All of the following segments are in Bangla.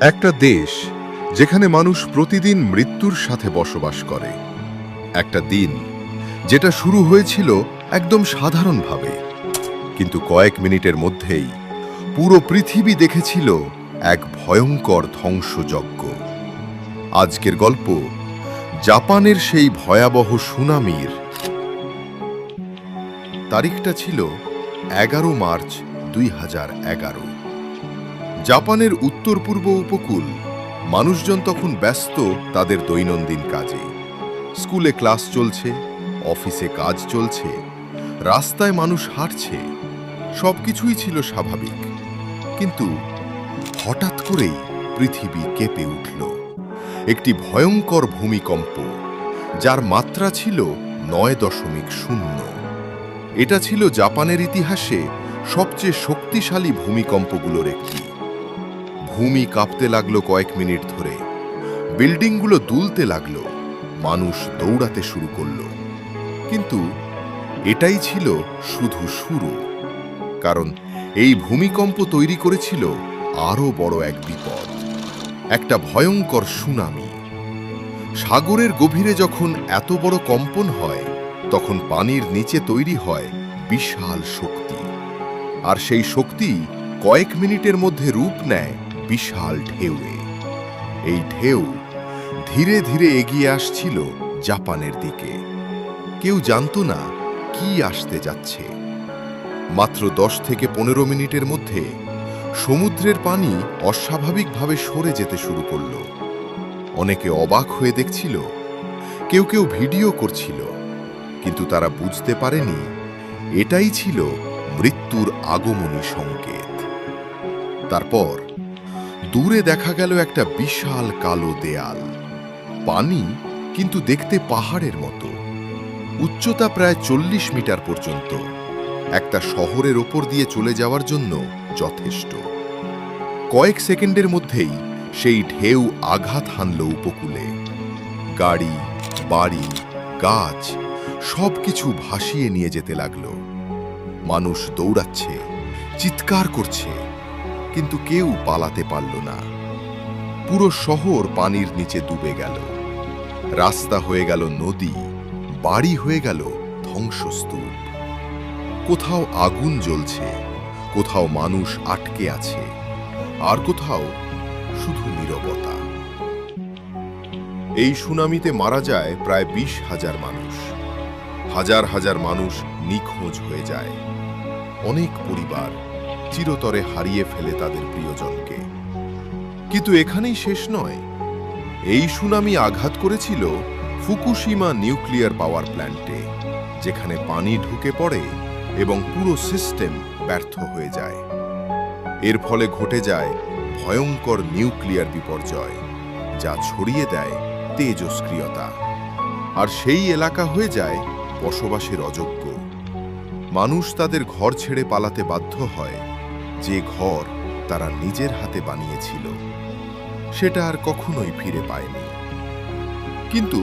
একটা দেশ যেখানে মানুষ প্রতিদিন মৃত্যুর সাথে বসবাস করে। একটা দিন যেটা শুরু হয়েছিল একদম সাধারণভাবে, কিন্তু কয়েক মিনিটের মধ্যেই পুরো পৃথিবী দেখেছিল এক ভয়ঙ্কর ধ্বংসযজ্ঞ। আজকের গল্প জাপানের সেই ভয়াবহ সুনামির। তারিখটা ছিল 11 মার্চ 2011। জাপানের উত্তর পূর্ব উপকূল। মানুষজন তখন ব্যস্ত তাদের দৈনন্দিন কাজে। স্কুলে ক্লাস চলছে, অফিসে কাজ চলছে, রাস্তায় মানুষ হাঁটছে, সবকিছুই ছিল স্বাভাবিক। কিন্তু হঠাৎ করেই পৃথিবী কেঁপে উঠল। একটি ভয়ঙ্কর ভূমিকম্প, যার মাত্রা ছিল 9.0। এটা ছিল জাপানের ইতিহাসে সবচেয়ে শক্তিশালী ভূমিকম্পগুলোর একটি। ভূমি কাঁপতে লাগলো কয়েক মিনিট ধরে, বিল্ডিংগুলো দুলতে লাগলো, মানুষ দৌড়াতে শুরু করলো। কিন্তু এটাই ছিল শুধু শুরু, কারণ এই ভূমিকম্প তৈরি করেছিল আরও বড় এক বিপদ, একটা ভয়ঙ্কর সুনামি। সাগরের গভীরে যখন এত বড় কম্পন হয়, তখন পানির নিচে তৈরি হয় বিশাল শক্তি, আর সেই শক্তি কয়েক মিনিটের মধ্যে রূপ নেয় বিশাল ঢেউয়ে। এই ঢেউ ধীরে ধীরে এগিয়ে আসছিল জাপানের দিকে। কেউ জানত না কি আসতে যাচ্ছে। মাত্র 10 থেকে 15 মিনিটের মধ্যে সমুদ্রের পানি অস্বাভাবিকভাবে সরে যেতে শুরু করল। অনেকে অবাক হয়ে দেখছিল, কেউ কেউ ভিডিও করছিল, কিন্তু তারা বুঝতে পারেনি এটাই ছিল মৃত্যুর আগমনী সংকেত। তারপর দূরে দেখা গেল একটা বিশাল কালো দেয়াল। পানি, কিন্তু দেখতে পাহাড়ের মতো। উচ্চতা প্রায় 40 মিটার পর্যন্ত, একটা শহরের ওপর দিয়ে চলে যাওয়ার জন্য যথেষ্ট। কয়েক সেকেন্ডের মধ্যেই সেই ঢেউ আঘাত হানল উপকূলে। গাড়ি, বাড়ি, গাছ সবকিছু ভাসিয়ে নিয়ে যেতে লাগলো। মানুষ দৌড়াচ্ছে, চিৎকার করছে, কিন্তু কেউ পালাতে পারল না। পুরো শহর পানির নিচে ডুবে গেল। রাস্তা হয়ে গেল নদী, বাড়ি হয়ে গেল ধ্বংসস্তূপ। কোথাও আগুন জ্বলছে, কোথাও মানুষ আটকে আছে, আর কোথাও শুধু নীরবতা। এই সুনামিতে মারা যায় প্রায় 20,000 মানুষ। হাজার হাজার মানুষ নিখোঁজ হয়ে যায়। অনেক পরিবার চিরতরে হারিয়ে ফেলে তাদের প্রিয়জনকে। কিন্তু এখানেই শেষ নয়। এই সুনামি আঘাত করেছিল ফুকুশিমা নিউক্লিয়ার পাওয়ার প্ল্যান্টে, যেখানে পানি ঢুকে পড়ে এবং পুরো সিস্টেম ব্যর্থ হয়ে যায়। এর ফলে ঘটে যায় ভয়ঙ্কর নিউক্লিয়ার বিপর্যয়, যা ছড়িয়ে দেয় তেজস্ক্রিয়তা, আর সেই এলাকা হয়ে যায় বসবাসের অযোগ্য। মানুষ তাদের ঘর ছেড়ে পালাতে বাধ্য হয়, যে ঘর তারা নিজের হাতে বানিয়েছিল, সেটা আর কখনোই ফিরে পায়নি। কিন্তু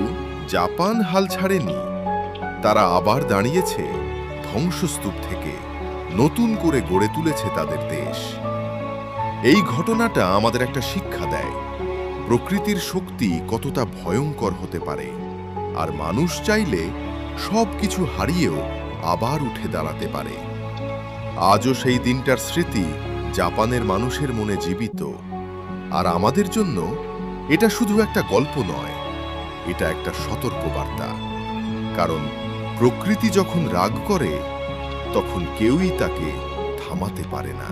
জাপান হাল ছাড়েনি। তারা আবার দাঁড়িয়েছে ধ্বংসস্তূপ থেকে, নতুন করে গড়ে তুলেছে তাদের দেশ। এই ঘটনাটা আমাদের একটা শিক্ষা দেয়, প্রকৃতির শক্তি কতটা ভয়ঙ্কর হতে পারে, আর মানুষ চাইলে সবকিছু হারিয়েও আবার উঠে দাঁড়াতে পারে। আজও সেই দিনটার স্মৃতি জাপানের মানুষের মনে জীবিত। আর আমাদের জন্য এটা শুধু একটা গল্প নয়, এটা একটা সতর্কবার্তা। কারণ প্রকৃতি যখন রাগ করে, তখন কেউই তাকে থামাতে পারে না।